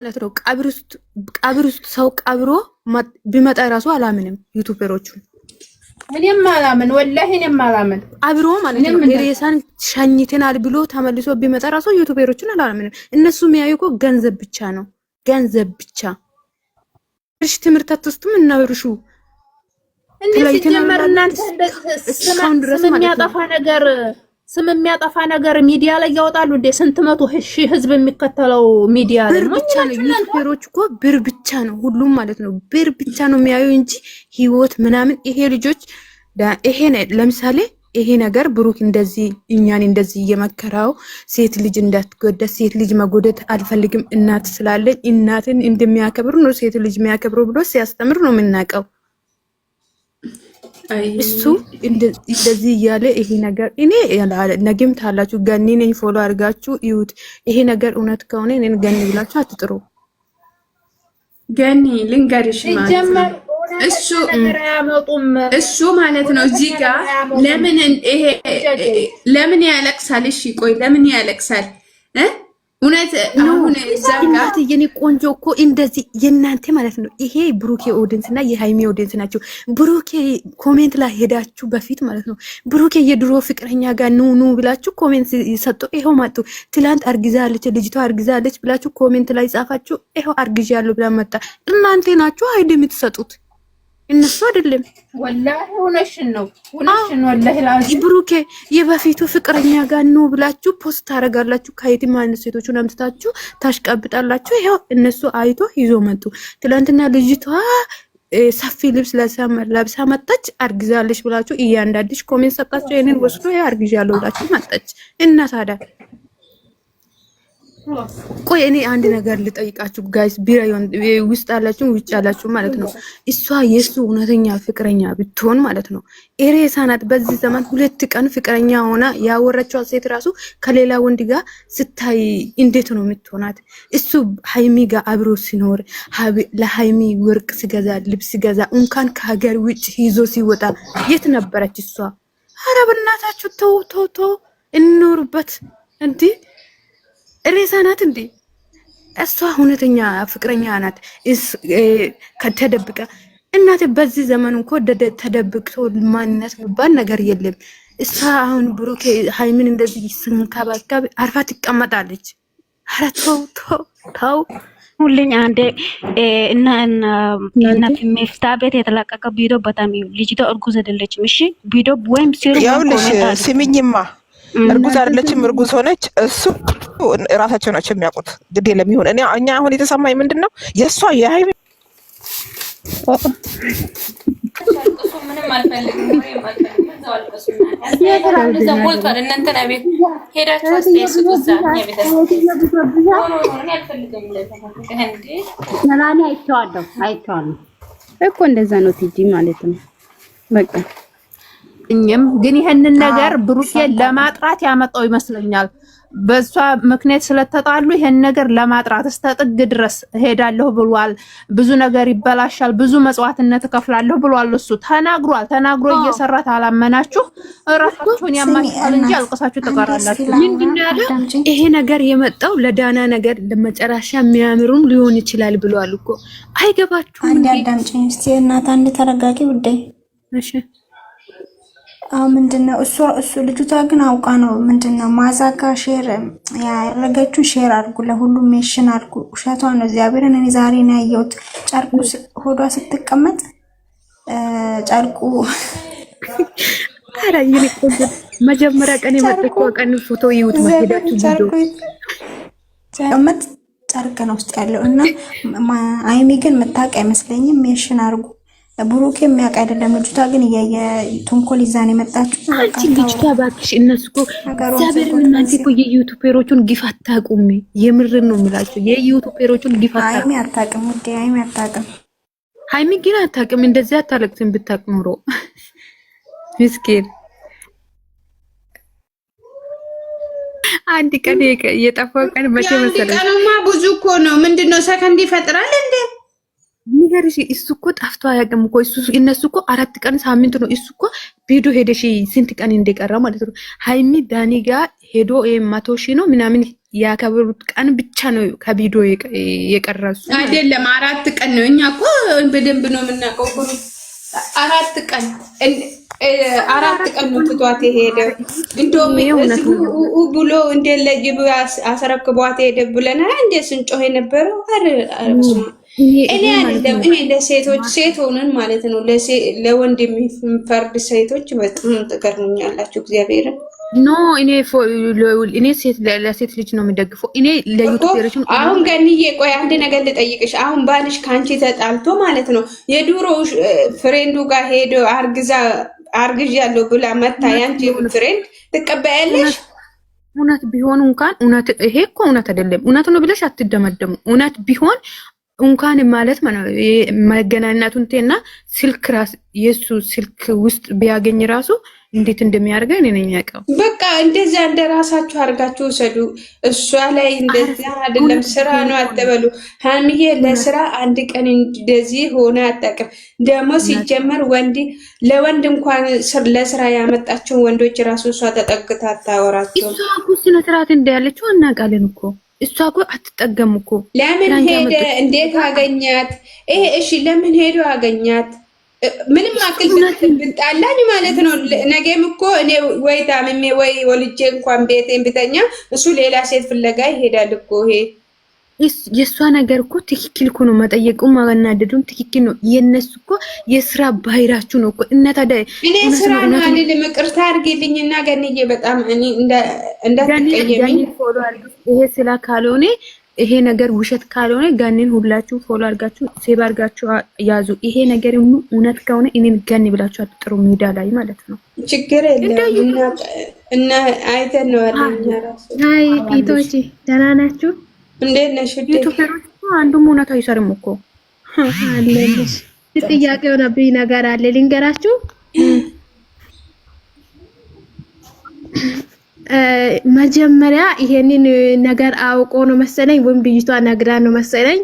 ማለት ነው። ቀብር ውስጥ ሰው ቀብሮ ቢመጣ ራሱ አላምንም ዩቲዩበሮቹን እኔም አላምን ወላሂ እኔም አላምን ቀብሮ ማለት ነው። ሬሳን ሸኝተናል ብሎ ተመልሶ ቢመጣ ራሱ ዩቲዩበሮቹን አላምንም። እነሱ የሚያዩ እኮ ገንዘብ ብቻ ነው፣ ገንዘብ ብቻ። እሺ ትምህርታት ውስጥም እናብርሹ እንዴት ሲጀመርና ስም የሚያጠፋ ነገር ሚዲያ ላይ ያወጣሉ እንዴ? ስንት መቶ ሺህ ህዝብ የሚከተለው ሚዲያ ላይ ብር ብቻ ነው። ዩቲዩበሮች እኮ ብር ብቻ ነው ሁሉም ማለት ነው። ብር ብቻ ነው የሚያዩ እንጂ ህይወት ምናምን ይሄ ልጆች ይሄ ለምሳሌ ይሄ ነገር ብሩክ እንደዚህ እኛን እንደዚህ እየመከራው ሴት ልጅ እንዳትጎዳ ሴት ልጅ መጎደት አልፈልግም እናት ስላለኝ እናትን እንደሚያከብሩ ነው ሴት ልጅ የሚያከብሩ ብሎ ሲያስተምር ነው የምናውቀው። እሱ እንደዚህ እያለ ይሄ ነገር እኔ ነገም ታላችሁ ገኒ ነኝ ፎሎ አድርጋችሁ ይዩት። ይሄ ነገር እውነት ከሆነ እኔን ገኒ ብላችሁ አትጥሩ። ገኒ ልንገርሽ ማለት እሱ ማለት ነው እዚህ ጋር ለምን ያለቅሳል? እሺ ቆይ ለምን ያለቅሳል? እውነት አሁን እናት የኔ ቆንጆ እኮ እንደዚህ የናንተ ማለት ነው። ይሄ ብሩኬ ኦዲንስ እና የሃይሚ ኦዲንስ ናቸው። ብሩኬ ኮሜንት ላይ ሄዳችሁ በፊት ማለት ነው ብሩኬ የድሮ ፍቅረኛ ጋር ኑ ብላችሁ ኮሜንት ይሰጡ። ይሄው መጡ። ትላንት አርግዛለች ልጅቷ አርግዛለች ብላችሁ ኮሜንት ላይ ጻፋችሁ። ይሄው አርግዣለሁ ብላ መጣ። እናንተ ናችሁ አይደል የምትሰጡት? እነሱ አይደለም። ወላሂ ሆነሽን ነው ወላሂ ላዚ ብሩኬ የበፊቱ ፍቅረኛ ጋር ነው ብላችሁ ፖስት ታረጋላችሁ። ከየት ማን ሴቶቹን አምጥታችሁ ታሽቀብጣላችሁ። ይሄው እነሱ አይቶ ይዞ መጡ። ትላንትና ልጅቷ ሰፊ ልብስ ለብሳ መጣች። አርግዛለች ብላችሁ እያንዳንድሽ ኮሜንት ሰጣችሁ። ይሄንን ወስዶ አርግዣለሁ ብላችሁ መጣች። እና ታዲያ ቆይ እኔ አንድ ነገር ልጠይቃችሁ ጋይስ፣ ቢራዮን ውስጥ አላችሁ ውጭ አላችሁ ማለት ነው። እሷ የሱ እውነተኛ ፍቅረኛ ብትሆን ማለት ነው ኤሬሳ ናት። በዚህ ዘመን 2 ቀን ፍቅረኛ ሆና ያወራችው ሴት ራሱ ከሌላ ወንድ ጋር ስታይ እንዴት ነው የምትሆናት? እሱ ሃይሚ ጋር አብሮ ሲኖር ለሃይሚ ወርቅ ሲገዛ ልብስ ሲገዛ እንኳን ከሀገር ውጭ ይዞ ሲወጣ የት ነበረች እሷ? ኧረ በእናታችሁ ተው እንኖርበት እንዴ! ሬሳ ናት እንዴ? እሷ እውነተኛ ፍቅረኛ ናት። ከተደብቀ እናት በዚህ ዘመን እኮ ተደብቅቶ ማንነት የሚባል ነገር የለም። እሷ አሁን ብሩኬ ሃይሚን እንደዚህ ስንከባከብ አርፋ ትቀመጣለች። ኧረ ተው ሁሉኝ አንዴ እና ሚፍታ ቤት የተለቀቀ ቪዲዮ በጣም ልጅቷ እርጉዝ አይደለችም። እሺ ቪዲዮ ወይም ሲሩ ያውልሽ ስሚኝማ እርጉዝ አይደለችም። እርጉዝ ሆነች እሱ ራሳቸው ናቸው የሚያውቁት። ግዴ ለሚሆን እኛ አሁን የተሰማኝ ምንድነው የሷ የሃይሚ ምንም አልፈልግም ወይ ማልፈልግም እዛው አልቀሱና እዛው ሞልቷል። እናንተና ቤት ሄዳችሁ አስተያየቱ ዛኛ ቤት አልፈልግም ለተፈቀደ እንዴ ሰላኔ አይተዋለሁ እኮ እንደዛ ነው ትጂ ማለት ነው። በቃ እኛም ግን ይሄንን ነገር ብሩኬ ለማጥራት ያመጣው ይመስለኛል። በሷ ምክንያት ስለተጣሉ ይሄን ነገር ለማጥራት እስከ ጥግ ድረስ ሄዳለሁ ብሏል። ብዙ ነገር ይበላሻል፣ ብዙ መስዋዕትነት እከፍላለሁ ብሏል። እሱ ተናግሮ እየሰራት አላመናችሁ እራሳችሁን ያማችኋል እንጂ አልቀሳችሁ ተቀራላችሁ። ምንድነው ያለው? ይሄ ነገር የመጣው ለዳና ነገር ለመጨረሻ የሚያምሩም ሊሆን ይችላል ብሏል እኮ። አይገባችሁም? አንዴ አዳምጪኝ እስቲ እናት፣ አንድ ተረጋጊ ውዴ። እሺ ምንድነው እሱ ልጅቷ ግን አውቃ ነው ምንድነው ማዛጋ ሼር ያረጋችሁ ሼር አድርጉ፣ ለሁሉም ሜሽን አድርጉ። ውሸቷ ነው። እግዚአብሔርን እኔ ዛሬ ነው ያየሁት። ጨርቁ ሆዷ ስትቀመጥ ጨርቁ አራ ይልቆ መጀመሪያ ቀን የመጣው ቀን ፎቶ ይውት ማሄዳችሁ ቪዲዮ ጨርቁ ጨርቅ ነው ውስጥ ያለው እና አይሚ ግን መታወቅ አይመስለኝም። ሜሽን አድርጉ። ብሩክ የሚያውቅ አይደለም። ልጅቷ ግን ተንኮል ይዛን የመጣችው አንቺ ልጅቷ ባክሽ። እነሱ እኮ እግዚአብሔርን እናንተ እኮ የዩቲዩበሮቹን ግፍ አታውቁም። የምርን ነው የምላቸው የዩቲዩበሮቹን ግፍ አታውቁም። ሃይሚ አታውቅም ውዴ፣ ሃይሚ አታውቅም። ሃይሚ ግን አታውቅም። እንደዚህ አታለቅስም። ብታውቅ ኖሮ ምስኪን አንድ ቀን የጠፋው ቀን መቼ መሰለሽ? ቀኑማ ብዙ እኮ ነው። ምንድነው ሰከንድ ይፈጥራል እንዴ? ንገርሽ እሱ እኮ ጠፍቶ አያውቅም እኮ እነሱ እኮ 4 ቀን ሳምንት ነው። እሱ እኮ ቪዲዮ ሄደሽ ስንት ቀን እንደቀራ ማለት ነው። ሃይሚ ዳኒ ጋር ሄዶ 100 ሺህ ነው ምናምን ያከብሩት ቀን ብቻ ነው ከቪዲዮ የቀረሱ አይደለም። 4 ቀን ነው። እኛ እኮ በደንብ ነው የምናውቀው እኮ 4 ቀን 4 ቀን ነው ትቷት የሄደው። እንደውም ብሎ እንደ ለጅብ አስረክቧት ሄደ ብለን እንደ ስንጮህ የነበረው እኔ አይደለም። እኔ ለሴቶች ሴት ሆነን ማለት ነው ለወንድ የሚፈርድ ሴቶች በጣም ትገርሙኛላችሁ። እግዚአብሔርን ኖ እኔ ሴት ለሴት ልጅ ነው የሚደግፈው። እኔ ለዩቲዩበሮች አሁን ገንዬ ቆይ አንድ ነገር ልጠይቅሽ። አሁን ባልሽ ካንቺ ተጣልቶ ማለት ነው የድሮ ፍሬንዱ ጋር ሄዶ አርግዣለሁ ብላ መታ ያንቺ ፍሬንድ ትቀበያለሽ? እውነት ቢሆን እንኳን እውነት ይሄ እኮ እውነት አይደለም። እውነት ነው ብለሽ አትደመደሙ። እውነት ቢሆን እንኳን ማለት መገናኘቱን እና ስልክ ራስ የሱ ስልክ ውስጥ ቢያገኝ ራሱ እንዴት እንደሚያደርገው እኔ ነኝ ያውቀው። በቃ እንደዛ እንደራሳችሁ አድርጋችሁ ወሰዱ። እሷ ላይ እንደዛ አይደለም ስራ ነው አትበሉ። ሀይሚዬ ለስራ አንድ ቀን እንደዚህ ሆነ አታውቅም። ደግሞ ሲጀመር ለወንድ እንኳን ለስራ ያመጣቸው ወንዶች ራሱ እሷ ተጠግታ አታወራቸው። እሷ እኮ ስነ ስርዓት እንዳለችው አናውቃለን እኮ። እሷ እኮ አትጠገም እኮ። ለምን ሄደ? እንዴት አገኛት? እሺ ለምን ሄዶ አገኛት? ምንም አክል ብጣላኝ ማለት ነው። ነገም እኮ እኔ ወይ ታምሜ ወይ ወልጄ እንኳን ቤቴን ብተኛ እሱ ሌላ ሴት ፍለጋ ይሄዳል እኮ። ይሄ የእሷ ነገር እኮ ትክክል እኮ ነው። መጠየቁ ማናደዱም ትክክል ነው። የነሱ እኮ የስራ ባህሪያችሁ ነው እኮ። እኔ ስራ ነው አልልም። ይቅርታ አድርጊልኝና ገንዬ በጣም እኔ እንዳትቀየሚኝ። ይሄ ስላ ካልሆነ ይሄ ነገር ውሸት ካልሆነ ጋንን ሁላችሁ ፎሎ አድርጋችሁ ሴቭ አድርጋችሁ ያዙ። ይሄ ነገር እውነት ከሆነ እኔን ጋን ብላችሁ አጥሩ ሜዳ ላይ ማለት ነው። ችግር የለም እና አይተን ነው አለኛ ራሱ። አይ ፒቶች ደህና ናችሁ? እንዴት ነሽ? ዩቲዩበሮች አንዱም እውነት አይሰርም እኮ አለልሽ። ጥያቄ ሆነብኝ ነገር አለ ልንገራችሁ። መጀመሪያ ይሄንን ነገር አውቆ ነው መሰለኝ ወይም ልጅቷ ነግራ ነው መሰለኝ።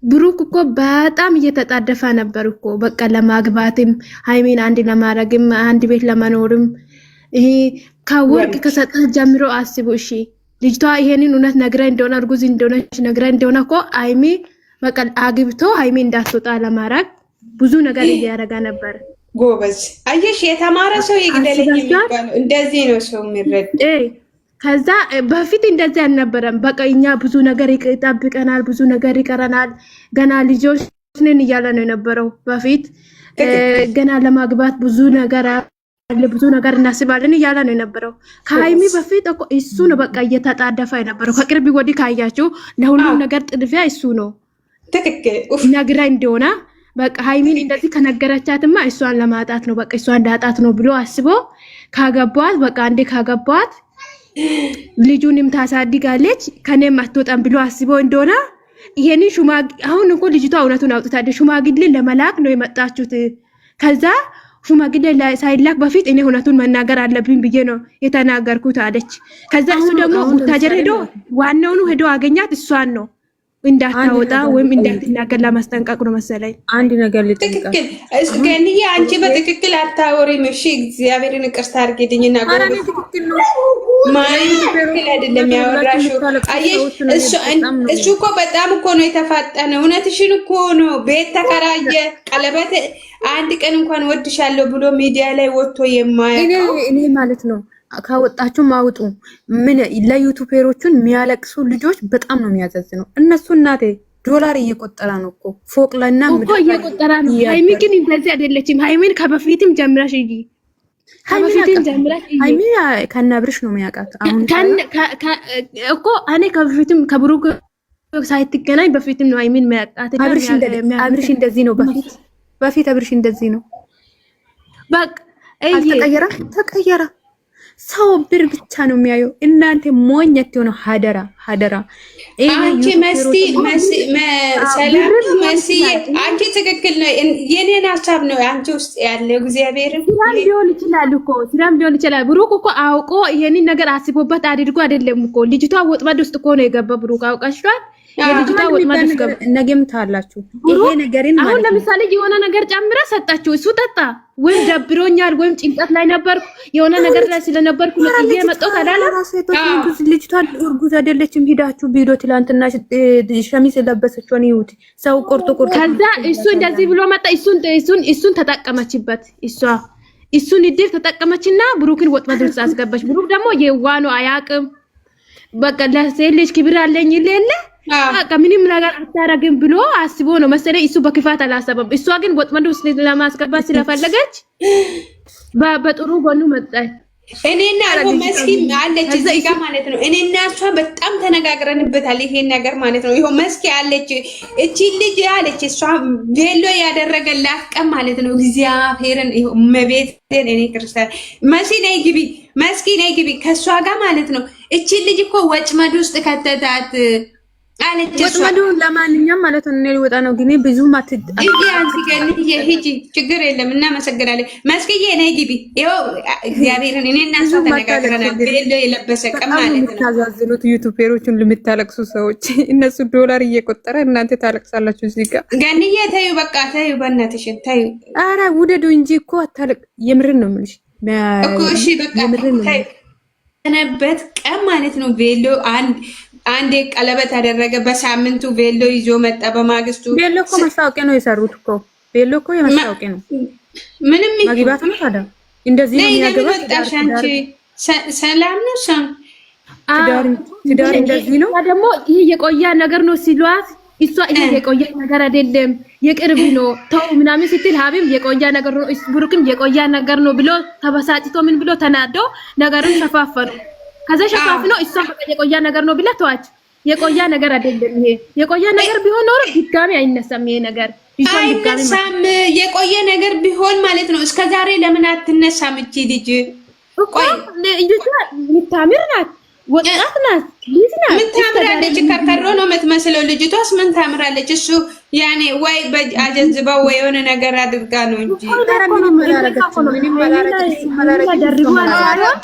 ብሩክ እኮ በጣም እየተጣደፈ ነበር እኮ በቃ ለማግባትም ሃይሚን አንድ ለማድረግም አንድ ቤት ለመኖርም። ይሄ ከወርቅ ከሰጣት ጀምሮ አስቡ። እሺ ልጅቷ ይሄንን እውነት ነግራ እንደሆነ እርጉዝ እንደሆነች ነግራ እንደሆነ እኮ ሃይሚ በቃ አግብቶ ሃይሚ እንዳትወጣ ለማድረግ ብዙ ነገር እያደረገ ነበር። ጎበዝ አየሽ፣ የተማረ ሰው ይግደለኝ የሚባለው እንደዚህ ነው ሰው የሚረድ። ከዛ በፊት እንደዚህ አልነበረም። በቃ እኛ ብዙ ነገር ይጠብቀናል፣ ብዙ ነገር ይቀረናል፣ ገና ልጆች ነን እያለ ነው የነበረው በፊት። ገና ለማግባት ብዙ ነገር አለ፣ ብዙ ነገር እናስባለን እያለ ነው የነበረው። ከሃይሚ በፊት እኮ እሱ ነው በቃ እየተጣደፈ የነበረው። ከቅርብ ወዲህ ካያችሁ ለሁሉም ነገር ጥድፊያ እሱ ነው። ትክክል ነግራ እንደሆነ በቃ ሃይሚን እንደዚህ ከነገረቻትማ እሷን ለማጣት ነው በቃ እሷን እንዳጣት ነው ብሎ አስቦ ካገቧት በቃ አንዴ ካገቧት ልጁንም ታሳድጋለች ከኔም አትወጣም ብሎ አስቦ እንደሆነ ይሄንን አሁን እኮ ልጅቷ እውነቱን አውጥታለች። ሽማግሌ ለመላክ ነው የመጣችሁት። ከዛ ሽማግሌ ሳይላክ በፊት እኔ እውነቱን መናገር አለብኝ ብዬ ነው የተናገርኩት አለች። ከዛ እሱ ደግሞ ቡታጀር ሄዶ ዋናውኑ ሄዶ አገኛት እሷን ነው እንዳታወጣ ወይም እንዳትናገር ለማስጠንቀቅ ነው መሰለኝ። አንድ ነገር ልጠይቃ ገንዬ አንቺ በትክክል አታወሪም። እሺ እግዚአብሔርን ይቅርታ አድርጊልኝና ጎበዝ ትክክል ነው ማለት ትክክል አይደለም ያወራሽው። አየሽ እሱ እኮ በጣም እኮ ነው የተፋጠነ። እውነትሽን እኮ ነው። ቤት ተከራየ፣ ቀለበት አንድ ቀን እንኳን ወድሻለሁ ብሎ ሚዲያ ላይ ወጥቶ የማያውቀው እኔ ማለት ነው። ካወጣችሁ ማውጡ ምን ለዩቲዩበሮቹን የሚያለቅሱ ልጆች በጣም ነው የሚያዘዝነው። እነሱ እናቴ ዶላር እየቆጠራ ነው እኮ ፎቅ ለና እኮ እየቆጠራ ነው። ሃይሚ ግን እንደዚህ አይደለችም። ሃይሚን ከበፊትም ጀምራሽ እጂ ሃይሚ ከናብርሽ ነው የሚያውቃት። አሁን እኮ እኔ ከበፊትም ከብሩክ ሳይትገናኝ በፊትም ነው ሃይሚን የሚያውቃት። አብርሽ እንደዚህ ነው በፊት አብርሽ እንደዚህ ነው። በቃ ተቀየራ ሰው ብር ብቻ ነው የሚያየው። እናንተ ሞኝት የሆነ ሀደራ አንቺ ሰላም መሲ አንቺ ትክክል ነው። የኔን ሀሳብ ነው አንቺ ውስጥ ያለው። እግዚአብሔርን ስራም ሊሆን ይችላል። ብሩክ እኮ አውቆ ይሄንን ነገር አስቦበት አድርጎ አይደለም እኮ። ልጅቷ ወጥመድ ውስጥ እኮ ነው የገባ ብሩክ አውቃሽቷል። የልጅቷ ወጥመድ ውስጥ ገባ። ነገም ታላችሁ ይሄ ነገርን አሁን ለምሳሌ የሆነ ነገር ጨምራ ሰጣችሁ፣ እሱ ጠጣ። ወይም ደብሮኛል ወይም ጭንቀት ላይ ነበርኩ የሆነ ነገር ላይ ስለነበርኩ ነው የመጣሁት አላለ። ልጅቷ እርጉዝ አይደለች ሴቶችም ሂዳችሁ ቪዲዮ ትላንትና ሸሚዝ የለበሰችውን ይሁት ሰው ቆርጦ ከዛ እሱ እንደዚህ ብሎ መጣ። እሱን ተጠቀመችበት። እሱን እድል ተጠቀመችና ብሩክን ወጥመድ ውስጥ አስገባች። ብሩክ ደግሞ የዋኖ አያቅም። በቃ ለሴት ልጅ ክብር አለኝ ይለለ በቃ ምንም ነገር አታረግም ብሎ አስቦ ነው መሰለኝ። እሱ በክፋት አላሰበም። እሷ ግን ወጥመድ ውስጥ ለማስገባት ስለፈለገች በጥሩ ጎኑ መጣች። እኔና መስኪም አለች እዚህ ጋር ማለት ነው። እኔና እሷ በጣም ተነጋግረንበታል ይሄን ነገር ማለት ነው። ይሄው መስኪ አለች እቺ ልጅ አለች እሷ ቬሎ ያደረገላት ቀን ማለት ነው። እግዚአብሔርን ይሄው መቤቴን እኔ ክርስቲያን መስኪ ነይ ግቢ ከሷ ጋር ማለት ነው። እቺ ልጅ እኮ ወጭመድ ውስጥ ከተታት አለች። ወጥመዱ ለማንኛውም ማለት ነው እኔ ወጣ ነው ግን ብዙ ማትድ ሂጂ ችግር የለም እናመሰግናለን። መስኪዬ ነይ ግቢ። ይኸው እግዚአብሔርን እኔና እሷ ተነጋግረናል። ቤሎ የለበሰ ቀን ማለት ነው። ታዛዝኑት ዩቲዩበሮችን ለምታለቅሱ ሰዎች እነሱ ዶላር እየቆጠረ እናንተ ታለቅሳላችሁ እዚህ ጋር። ገንዬ ተዩ በቃ ተዩ፣ በእናትሽ ተዩ። ኧረ ውደዱ እንጂ እኮ አታለቅ። የምርን ነው የምልሽ እኮ እሺ በቃ ተዩ። ተነበት ቀን ማለት ነው ቤሎ አንዴ ቀለበት አደረገ። በሳምንቱ ቬሎ ይዞ መጣ። በማግስቱ ቬሎ እኮ ማስታወቂያ ነው የሰሩት እኮ ቬሎ እኮ የማስታወቂያ ነው። ምንም ማግባት ነው ታዲያ እንደዚህ ነው የሚያገባው። አንቺ ሰላም ነው ሰም ትዳር እንደዚህ ነው። ደግሞ ይሄ የቆያ ነገር ነው ሲሏት እሷ ይሄ የቆያ ነገር አይደለም የቅርብ ነው ተው ምናምን ስትል ሀቢብ የቆያ ነገር ነው ብሩክም የቆያ ነገር ነው ብሎ ተበሳጭቶ ምን ብሎ ተናዶ ነገሩን ሸፋፈኑ። ከዛ ሸፋፍኖ እሷ የቆያ ነገር ነው ብላ ተዋች። የቆያ ነገር አይደለም ይሄ። የቆያ ነገር ቢሆን ኖሮ ድጋሚ አይነሳም ይሄ ነገር። አይነሳም የቆየ ነገር ቢሆን ማለት ነው። እስከ ዛሬ ለምን አትነሳም? እቺ ልጅ ቆይ ልጅቷ ምታምር ናት፣ ወጣት ናት፣ ልጅ ናት። ምን ታምራለች? ከርከሮ ነው የምትመስለው ልጅቷስ። ምን ታምራለች? እሱ ያኔ ወይ አጀንዝባው ወይ የሆነ ነገር አድርጋ ነው እንጂ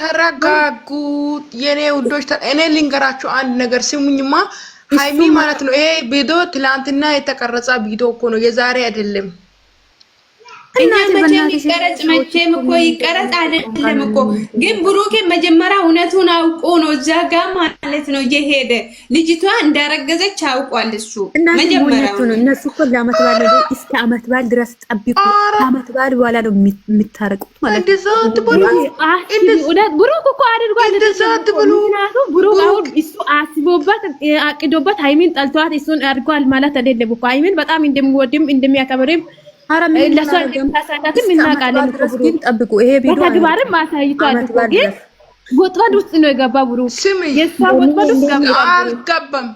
ተረጋጉ የኔ ውዶች። እኔ ልንገራችሁ አንድ ነገር ስሙኝማ። ሃይሚ ማለት ነው ይሄ ቪዲዮ ትላንትና የተቀረጸ ቪዲዮ እኮ ነው፣ የዛሬ አይደለም። እና መቼም መቼም እኮ ይቀረጽ አይደለም እኮ ግን ብሩኬ መጀመሪያ እውነቱን አውቆ ነው እዛ ጋር ማለት ነው እየሄደ ልጅቷ እንዳረገዘች አውቋል። እሱ መጀመሪያ ነው እነሱ እኮ ለዓመት በዓል ነው እስከ ዓመት በዓል ድረስ ጠብቁ። ዓመት በዓል በኋላ ነው የሚታረቁት ማለት ነው። ብሩክ እኮ አድርጓል። ብሩክ አሁን እሱ አስቦበት አቅዶበት ሃይሚን ጠልቷት እሱን አድርጓል ማለት አይደለም እኮ ሃይሚን በጣም እንደሚወድም እንደሚያከብርም ለሷ ታሳዳትም እናቃለን። ግን ጠብቁ። ይሄ ቪዲዮ ተግባርም አሳይቷል እኮ ግን ወጥመድ ውስጥ ነው የገባ ብሩክ። የሷ ወጥመድ ውስጥ አልገባም።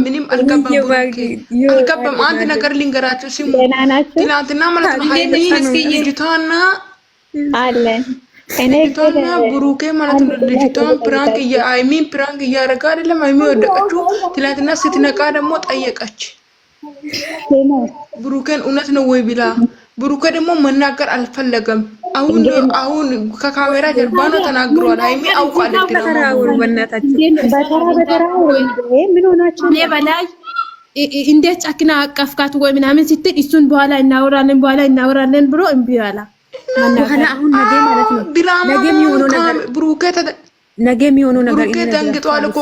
ምንም አልገባም። አንድ ነገር ልንገራችሁ ስሙ። ትናንትና ማለት ነው ሃይሚ ልጅቷና ልጅቷና ብሩኬ ማለት ነው ልጅቷን ፕራንክ ሃይሚን ፕራንክ እያደረገ አይደለም። ሃይሚ ወደቀችው። ትናንትና ስትነቃ ደግሞ ጠየቀች ብሩኬን እውነት ነው ወይ ብላ። ብሩኬ ደግሞ መናገር አልፈለገም። አሁን ከካሜራ ጀርባ ነው ተናግሯል። ሃይሚ አውቃለች። ምን ሆናችሁ በላይ እንዴት ጨክና አቀፍካት ወይ ምናምን ስትል እሱን በኋላ እናወራለን ብሎ እምቢ አላ። በኋላ አሁን ነገ ማለት ነው ነገ የሚሆነው ነገር ነገ የሚሆነው ነገር ብሩኬ ደንግጧል እኮ።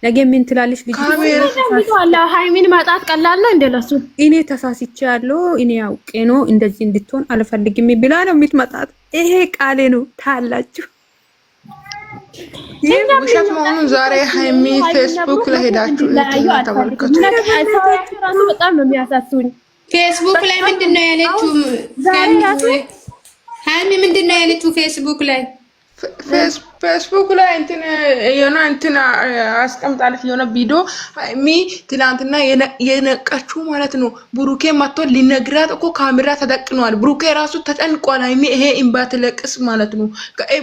ነገ ምን ትላለች ልጅ? ሃይሚን ማጣት ቀላል ነው እንደለሱ። እኔ ተሳስቻለሁ፣ እኔ አውቄ ነው እንደዚህ እንድትሆን አልፈልግም ብላ ነው የምትመጣት። ይሄ ቃሌ ነው ታላችሁ። ይሄ ውሸት መሆኑን ዛሬ ሃይሚ ፌስቡክ ላይ ሄዳችሁ ተመልከቱ። በጣም ነው የሚያሳስቡኝ። ፌስቡክ ላይ ምንድነው ያለችው? ሃይሚ ምንድነው ያለችው ፌስቡክ ላይ? ፌስቡክ ላይ እንትን አስቀምጣለች የሆነ ቪዲዮ ሃይሚ ትላንትና የነቀችው ማለት ነው። ብሩኬ መጥቶ ሊነግራት እኮ ካሜራ ተደቅኗል። ብሩኬ ራሱ ተጨንቋል። ሃይሚ ይሄ እንባ ትለቅስ ማለት ነው።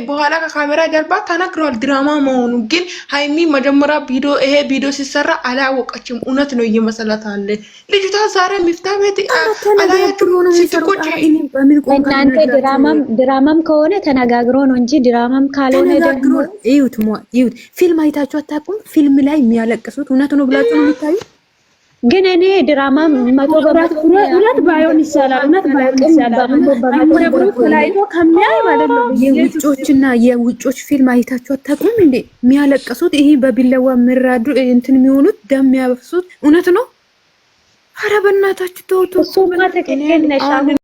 በኋላ ከካሜራ ጀርባ ተነግሯል ድራማ መሆኑ። ግን ሃይሚ መጀመሪያ ይሄ ቪዲዮ ሲሰራ አላወቀችም። እውነት ነው እየመሰላታለ ልጅቷ። ዛሬ ሚፍታ ቤት አላያችሁም? ስትቆጭ እናንተ ድራማም ከሆነ ተነጋግሮ ነው እንጂ ድራማም ካልሆነ ደግሞ ይሁት ፊልም አይታችሁ አታውቁም? ፊልም ላይ የሚያለቅሱት እውነት ነው ብላችሁ ነው የምታዩት? ግን እኔ ድራማ መቶ እውነት ባይሆን ይሻላል። እውነት ባይሆን ይሻላል። ብሩክ ተለያይቶ ከሚያይ ማለት ነው። የውጮችና የውጮች ፊልም አይታችሁ አታውቁም እንዴ? የሚያለቀሱት ይሄ በቢለዋ የሚራዱ እንትን የሚሆኑት ደም የሚያፈሱት እውነት ነው። ኧረ በእናታችሁ ተውቱ። እሱማ ትክክል ነሽ። አሁን